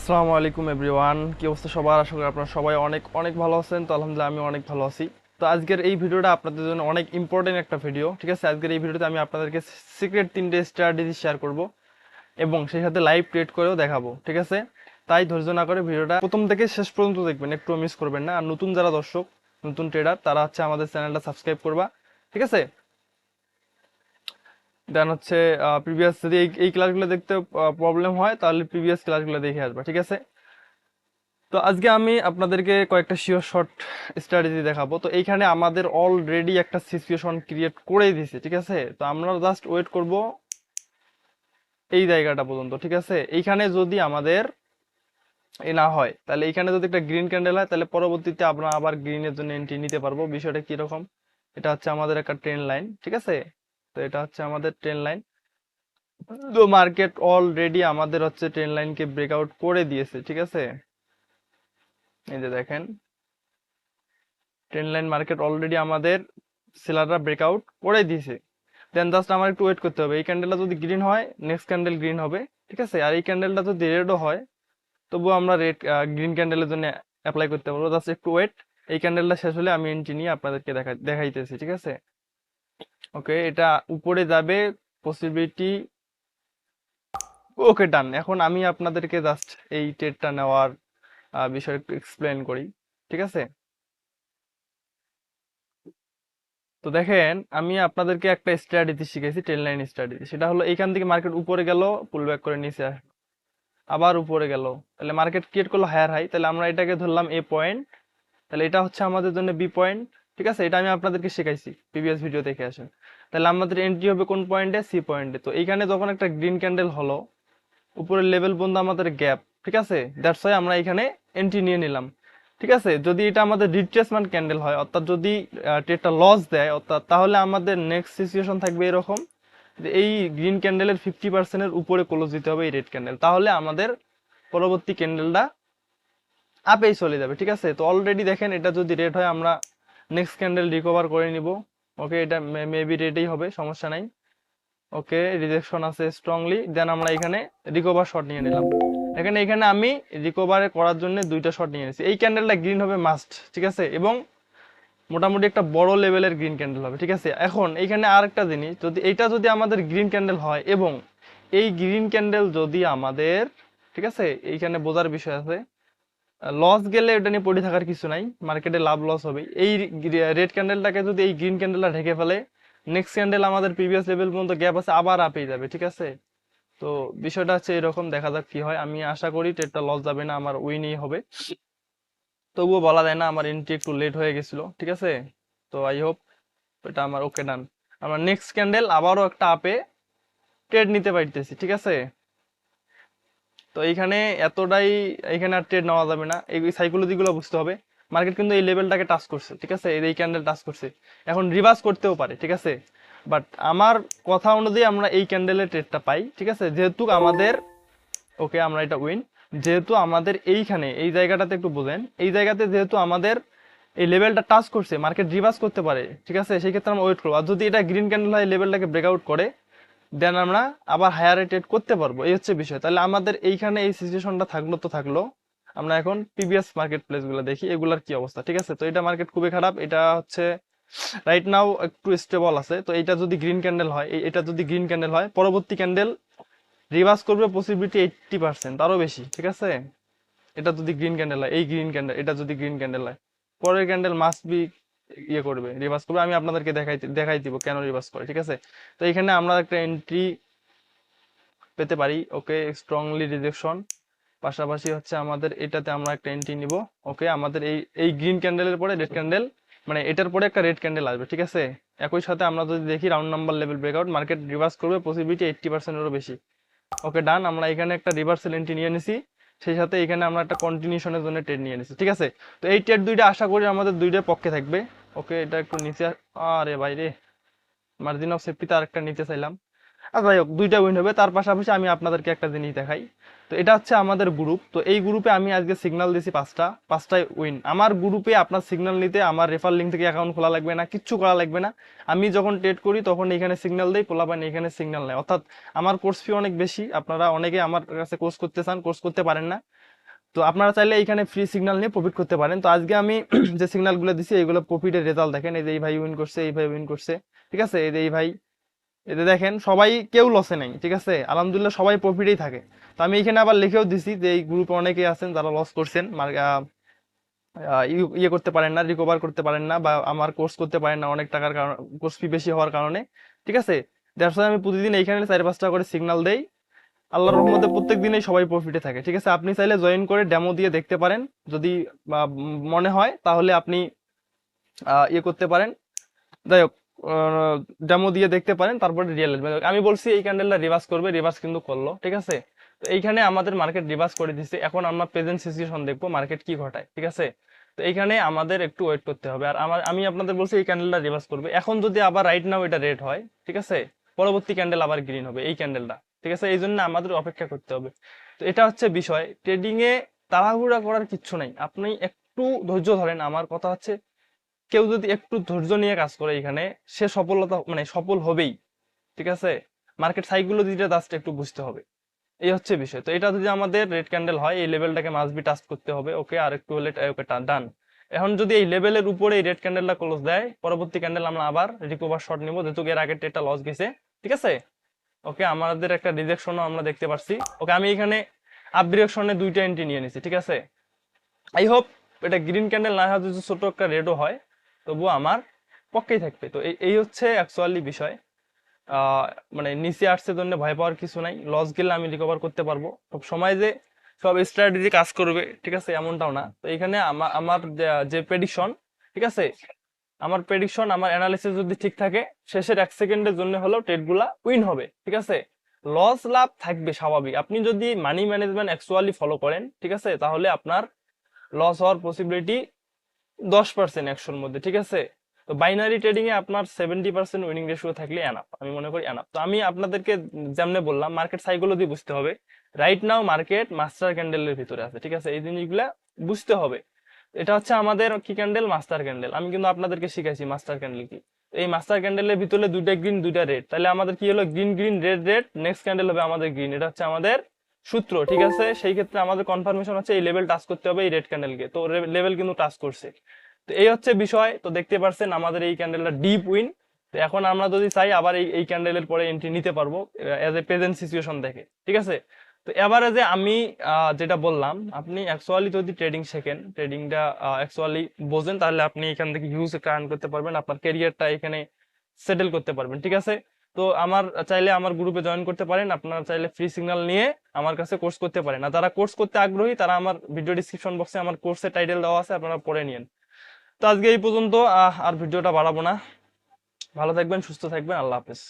আসসালামু আলাইকুম এভরিওয়ান, কি অবস্থা সবার? আশা করি আপনারা সবাই অনেক অনেক ভালো আছেন। তো আলহামদুলিল্লাহ আমি অনেক ভালো আছি। তো আজকের এই ভিডিওটা আপনাদের জন্য অনেক ইম্পর্টেন্ট একটা ভিডিও, ঠিক আছে? আজকের এই ভিডিওতে আমি আপনাদেরকে সিক্রেট 3টে স্ট্র্যাটেজি শেয়ার করব এবং সেই সাথে লাইভ ট্রেড করেও দেখাবো, ঠিক আছে? তাই ধৈর্য না করে ভিডিওটা প্রথম থেকে শেষ পর্যন্ত দেখবেন, একটু মিস করবেন না। আর নতুন যারা দর্শক, নতুন ট্রেডার, তারা হচ্ছে আমাদের চ্যানেলটা সাবস্ক্রাইব করবা, ঠিক আছে? দেন হচ্ছে প্রিভিয়াস যদি এই ক্লাসগুলো দেখতে প্রবলেম হয় তাহলে প্রিভিয়াস ক্লাসগুলো দেখে আসবা, ঠিক আছে? তো আজকে আমি আপনাদেরকে কয়েকটা শিওর শর্ট স্ট্র্যাটেজি দেখাবো। তো এইখানে আমাদের অলরেডি একটা সিচুয়েশন ক্রিয়েট করেই দিছে, ঠিক আছে? তো আমরা জাস্ট ওয়েট করব এই জায়গাটা পর্যন্ত, ঠিক আছে? এইখানে যদি আমাদের এ না হয়, তাহলে এইখানে যদি একটা গ্রিন ক্যান্ডেল হয়, তাহলে পরবর্তীতে আমরা আবার গ্রিনের জন্য এন্ট্রি নিতে পারবো। বিষয়টা কিরকম? এটা হচ্ছে আমাদের একটা ট্রেন লাইন, ঠিক আছে? তো এটা হচ্ছে আমাদের ট্রেন লাইন। তো মার্কেট অলরেডি আমাদের হচ্ছে ট্রেন লাইনকে ব্রেকআউট করে দিয়েছে, ঠিক আছে? এই যে দেখেন, ট্রেন লাইন মার্কেট অলরেডি আমাদের সেলাররা ব্রেকআউট করে দিয়েছে। দেন জাস্ট আমার একটু ওয়েট করতে হবে। এই ক্যান্ডেলটা যদি গ্রিন হয়, নেক্সট ক্যান্ডেল গ্রিন হবে, ঠিক আছে? আর এই ক্যান্ডেলটা যদি রেডও হয়, তবুও আমরা রেড গ্রিন ক্যান্ডেলের জন্য অ্যাপ্লাই করতে পারবো। জাস্ট একটু ওয়েট। এই ক্যান্ডেলটা শেষ হলে আমি এন্ট্রি নিয়ে আপনাদেরকে দেখাইতেছি, ঠিক আছে? ওকে, এটা উপরে যাবে পসিবিলিটি। ওকে, ডান। এখন আমি আপনাদেরকে জাস্ট এই ট্রেডটা নেওয়ার বিষয় একটু এক্সপ্লেন করি, ঠিক আছে? তো দেখেন, আমি আপনাদেরকে একটা স্ট্র্যাটেজি শিখেছি, ট্রেন লাইন স্ট্র্যাটেজি। সেটা হলো এইখান থেকে মার্কেট উপরে গেল, পুল ব্যাক করে নিচে আবার উপরে গেল, তাহলে মার্কেট ক্রিয়েট করলো হায়ার হাই, তাহলে আমরা এটাকে ধরলাম এ পয়েন্ট, তাহলে এটা হচ্ছে আমাদের জন্য বি পয়েন্ট, ঠিক আছে? এটা আমি আপনাদেরকে শেখাইছি, প্রিভিয়াস ভিডিও দেখে আসেন। তাহলে আমাদের এন্ট্রি হবে কোন পয়েন্টে? সি পয়েন্টে। তো এইখানে যখন একটা গ্রিন ক্যান্ডেল হলো, উপরের লেভেল পর্যন্ত আমাদের গ্যাপ, ঠিক আছে? দ্যাটস ওয়াই আমরা এখানে এন্ট্রি নিয়ে নিলাম, ঠিক আছে? যদি এটা আমাদের রিট্রেসমেন্ট ক্যান্ডেল হয়, অর্থাৎ যদি ট্রেডটা লস দেয়, অর্থাৎ তাহলে আমাদের নেক্সট সিচুয়েশন থাকবে এরকম যে এই গ্রিন ক্যান্ডেলের 50%-এর উপরে ক্লোজ দিতে হবে এই রেড ক্যান্ডেল, তাহলে আমাদের পরবর্তী ক্যান্ডেলটা আপেই চলে যাবে, ঠিক আছে? তো অলরেডি দেখেন, এটা যদি রেড হয়, আমরা নেক্সট ক্যান্ডেল রিকভার করে নিব। ওকে, এটা মেবি রেডই হবে, সমস্যা নাই। ওকে, রিজেকশন আছে স্ট্রংলি। দেন আমরা এখানে রিকভার শট নিয়ে নিলাম। এখানে আমি রিকভার করার জন্য দুইটা শট নিয়ে নিয়েছি। এই ক্যান্ডেলটা গ্রিন হবে মাস্ট, ঠিক আছে? এবং মোটামুটি একটা বড় লেভেলের গ্রিন ক্যান্ডেল হবে, ঠিক আছে? এখন এইখানে আরেকটা জিনিস, যদি এইটা যদি আমাদের গ্রিন ক্যান্ডেল হয় এবং এই গ্রিন ক্যান্ডেল যদি আমাদের, ঠিক আছে, এইখানে বোঝার বিষয় আছে, লস গেলে এটা নিয়ে পড়ে থাকার কিছু নাই, মার্কেটে লাভ লস হবে। এই রেড ক্যান্ডেলটাকে যদি এই গ্রিন ক্যান্ডেলটা ঢেকে ফেলে, নেক্সট ক্যান্ডেল আমাদের প্রিভিয়াস লেভেল পর্যন্ত গ্যাপ আছে, আবার আপেই যাবে, ঠিক আছে? তো বিষয়টা হচ্ছে এরকম, দেখা যাক কি হয়। আমি আশা করি ট্রেডটা লস যাবে না, আমার উইনই হবে। তবুও বলা যায় না, আমার এন্ট্রি একটু লেট হয়ে গেছিল, ঠিক আছে? তো আই হোপ এটা আমার ওকে, ডান। আমরা নেক্সট ক্যান্ডেল আবারও একটা আপে ট্রেড নিতে পারতেছি, ঠিক আছে? তো এইখানে এতটাই, এইখানে আর ট্রেড নেওয়া যাবে না, এই সাইকোলজি গুলো বুঝতে হবে। মার্কেট কিন্তু এই লেভেলটাকে টাচ করছে, ঠিক আছে? এই ক্যান্ডেল টাচ করছে, এখন রিভার্স করতেও পারে, ঠিক আছে? বাট আমার কথা অনুযায়ী আমরা এই ক্যান্ডেলের ট্রেডটা পাই, ঠিক আছে? যেহেতু আমাদের, ওকে, আমরা এটা উইন। যেহেতু আমাদের এইখানে এই জায়গাটাতে একটু বোঝেন, এই জায়গাতে যেহেতু আমাদের এই লেভেলটা টাচ করছে, মার্কেট রিভার্স করতে পারে, ঠিক আছে? সেই ক্ষেত্রে আমরা ওয়েট করবো। আর যদি এটা গ্রিন ক্যান্ডেল হয়, লেভেলটাকে ব্রেকআউট করে, দেন আমরা আবার হায়ার ট্রেড করতে পারবো। এই হচ্ছে বিষয়। তাহলে আমাদের এইখানে এই সিচুয়েশনটা থাকলো তো থাকলো। আমরা এখন প্রিভিয়াস মার্কেট প্লেস গুলো দেখি, এগুলার কি অবস্থা, ঠিক আছে? তো এটা মার্কেট খুবই খারাপ। এটা হচ্ছে রাইট নাও একটু স্টেবল আছে। তো এটা যদি গ্রিন ক্যান্ডেল হয়, এটা যদি গ্রিন ক্যান্ডেল হয়, পরবর্তী ক্যান্ডেল রিভার্স করবে পসিবিলিটি 80%, তারও বেশি, ঠিক আছে? এটা যদি গ্রিন ক্যান্ডেল হয়, এই গ্রিন ক্যান্ডেল, এটা যদি গ্রিন ক্যান্ডেল হয়, পরের ক্যান্ডেল মাস্ট বি ইয়ে করবে, রিভার্স করবে। আমি আপনাদেরকে দেখাই দিব কেন রিভার্স করে, ঠিক আছে? তো এখানে আমরা একটা এন্ট্রি পেতে পারি। ওকে, স্ট্রংলি রিজেকশন, পাশাপাশি হচ্ছে আমাদের এটাতে আমরা একটা এন্ট্রি নিব। ওকে, আমাদের এই এই গ্রিন ক্যান্ডেলের পরে রেড ক্যান্ডেল, মানে এটার পরে একটা রেড ক্যান্ডেল আসবে, ঠিক আছে? একই সাথে আমরা যদি দেখি round number level breakout, market reverse করবে পসিবিলিটি 80%-এরও বেশি। ওকে, ডান। আমরা এখানে একটা রিভার্সাল এন্ট্রি নিয়ে নিছি, সেই সাথে এখানে আমরা একটা কন্টিনিউশনের জন্য ট্রেড নিয়ে নিছি, ঠিক আছে? তো এই ট্রেড দুইটা আশা করি আমাদের দুইটার পক্ষে থাকবে। ওকে, এটা একটু নিচে, আরে ভাই রে, মার্জিন অফ সেফটিতে আরেকটা নিতে চাইলাম। আর যাই হোক, দুইটা উইন হবে। তার পাশাপাশি আমি আপনাদেরকে একটা জিনিস দেখাই। তো এটা হচ্ছে আমাদের গ্রুপ। তো এই গ্রুপে আমি আজকে সিগন্যাল দিয়েছি পাঁচটায় উইন। আমার গ্রুপে আপনার সিগন্যাল নিতে আমার রেফার লিঙ্ক থেকে অ্যাকাউন্ট খোলা লাগবে না, কিচ্ছু করা লাগবে না। আমি যখন ট্রেড করি তখন এখানে সিগন্যাল দেই, পোলাপান এখানে সিগন্যাল নেয়। অর্থাৎ আমার কোর্স ফি অনেক বেশি। আপনারা অনেকে আমার কাছে কোর্স করতে চান, কোর্স করতে পারেন না। তো আপনারা চাইলে এইখানে ফ্রি সিগন্যাল নিয়ে প্রফিট করতে পারেন। তো আজকে আমি যে সিগন্যালগুলো দিছি এইগুলো প্রফিটের রেজাল্ট দেখেন, এই যে এই ভাই উইন করছে, এই ভাই উইন করছে, ঠিক আছে, এই যে এই ভাই, এতে দেখেন সবাই কেউ লসে নাই, ঠিক আছে, আলহামদুলিল্লাহ সবাই প্রফিটেই থাকে। তো আমি এখানে আবার লিখেও দিছি যে এই গ্রুপে অনেকেই আছেন যারা লস করছেন, ইয়ে করতে পারেন না, রিকভার করতে পারেন না, বা আমার কোর্স করতে পারেন না অনেক টাকার কারণে, কোর্স ফি বেশি হওয়ার কারণে, ঠিক আছে। দ্যাটস ওয়াই আমি প্রতিদিন এইখানে 4-5 টাকা করে সিগন্যাল দেই। আল্লাহর রহমতে প্রত্যেক দিনেই সবাই প্রফিটে থাকে, ঠিক আছে। আপনি চাইলে জয়েন করে ডেমো দিয়ে দেখতে পারেন, যদি মনে হয় তাহলে আপনি ইয়ে করতে পারেন। যাই হোক, ডেমো দিয়ে দেখতে পারেন, তারপরে রিয়েল। আমি বলছি এই ক্যান্ডেলটা রিভার্স করবে, রিভার্স কিন্তু করলো, ঠিক আছে। তো এইখানে আমাদের মার্কেট রিভার্স করে দিচ্ছে। এখন আমরা প্রেজেন্ট সিচুয়েশন দেখবো মার্কেট কি ঘটায়, ঠিক আছে। তো এইখানে আমাদের একটু ওয়েট করতে হবে। আর আমি আপনাদের বলছি এই ক্যান্ডেলটা রিভার্স করবে। এখন যদি আবার রাইট নাও এটা রেড হয়, ঠিক আছে, পরবর্তী ক্যান্ডেল আবার গ্রিন হবে এই ক্যান্ডেলটা, ঠিক আছে। এই জন্য আমাদের অপেক্ষা করতে হবে। তো এটা হচ্ছে বিষয়। ট্রেডিং এ তাড়াহুড়া করার কিচ্ছু নাই, আপনি একটু ধৈর্য ধরেন। আমার কথা হচ্ছে, কেউ যদি একটু ধৈর্য নিয়ে কাজ করে এখানে, সে সফলতা মানে সফল হবেই, ঠিক আছে। মার্কেট সাইকোলজিটা জাস্ট একটু বুঝতে হবে, এই হচ্ছে বিষয়। তো এটা যদি আমাদের রেড ক্যান্ডেল হয়, এই লেভেলটাকে মাস্ট বি টাচ করতে হবে, ওকে, আর একটু হলে ওকে ডান। এখন যদি এই লেভেলের উপরে এই রেড ক্যান্ডেলটা ক্লোজ দেয়, পরবর্তী ক্যান্ডেল আমরা আবার রিকভার শট নিব, যেহেতু এর আগে এটা লস গেছে, ঠিক আছে। ওকে, আমাদের একটা রিজেকশনও আমরা দেখতে পাচ্ছি। ওকে, আমি এখানে আপ ডিরেকশনে 2টা এন্ট্রি নিয়ে নিছি, ঠিক আছে। আই হোপ এটা গ্রিন ক্যান্ডেল না হয়, যদি ছোট একটা রেডও হয় তবুও আমার পক্ষেই থাকবে। তো এই হচ্ছে অ্যাকচুয়ালি বিষয়। আহ মানে নিচে আসছে জন্য ভয় পাওয়ার কিছু নাই, লস গেলে আমি রিকভার করতে পারবো। সব সময় যে সব স্ট্র্যাটেজি কাজ করবে, ঠিক আছে, এমনটাও না। তো এখানে আমার আমার যে প্রেডিকশন, ঠিক আছে, আমার প্রেডিকশন, আমার অ্যানালিসিস যদি ঠিক থাকে, শেষের 1 সেকেন্ডের জন্য হলেও ট্রেডগুলা উইন হবে, ঠিক আছে। লস লাভ থাকবে স্বাভাবিক। আপনি যদি মানি ম্যানেজমেন্ট অ্যাকচুয়ালি ফলো করেন, ঠিক আছে, তাহলে আপনার লস হওয়ার পসিবিলিটি 10% 100-র মধ্যে, ঠিক আছে। তো বাইনারি ট্রেডিং এ আপনার 70% উইনিং রেশিও থাকলে এনাফ, আমি মনে করি এনাফ। তো আমি আপনাদেরকে যেমনে বললাম, মার্কেট সাইকোলজি বুঝতে হবে। রাইট নাও মার্কেট মাস্টার ক্যান্ডেলের ভিতরে আছে, ঠিক আছে, এই জিনিসগুলা বুঝতে হবে। এটা হচ্ছে আমাদের কি ক্যান্ডেল, মাস্টার ক্যান্ডেল। আমি কিন্তু আপনাদেরকে শিখাইছি মাস্টার ক্যান্ডেল কি। এই মাস্টার ক্যান্ডেলের ভিতরে 2টা গ্রিন 2টা রেড, তাহলে আমাদের কি হলো, green green red red, next candle হবে আমাদের গ্রিন। এটা হচ্ছে আমাদের সূত্র, ঠিক আছে। সেই ক্ষেত্রে আমাদের কনফার্মেশন হচ্ছে এই লেভেল টাচ করতে হবে এই রেড ক্যান্ডেলকে। তো লেভেল কিন্তু টাচ করছে। তো এই হচ্ছে বিষয়। তো দেখতে পারছেন আমাদের এই ক্যান্ডেলটা ডিপ উইন। তো এখন আমরা যদি চাই আবার এই ক্যান্ডেলের পরে এন্ট্রি নিতে পারবো, এজ এ প্রেজেন্ট সিচুয়েশন দেখে, ঠিক আছে। তো এবারে যে আমি যেটা বললাম, আপনি অ্যাকচুয়ালি যদি ট্রেডিং শেখেন, ট্রেডিংটা অ্যাকচুয়ালি বোঝেন, তাহলে আপনি এখান থেকে হিউজ একটা আর্ন করতে পারবেন, আপনার ক্যারিয়ারটা এখানে সেটেল করতে পারবেন, ঠিক আছে। তো আমার চাইলে আমার গ্রুপে জয়েন করতে পারেন, আপনারা চাইলে ফ্রি সিগন্যাল নিয়ে আমার কাছে কোর্স করতে পারেন। আর যারা কোর্স করতে আগ্রহী, তারা আমার ভিডিও ডিসক্রিপশন বক্সে আমার কোর্সের টাইটেল দেওয়া আছে, আপনারা পড়ে নিন। তো আজকে এই পর্যন্ত, আর ভিডিওটা বাড়াবো না। ভালো থাকবেন, সুস্থ থাকবেন, আল্লাহ হাফেজ।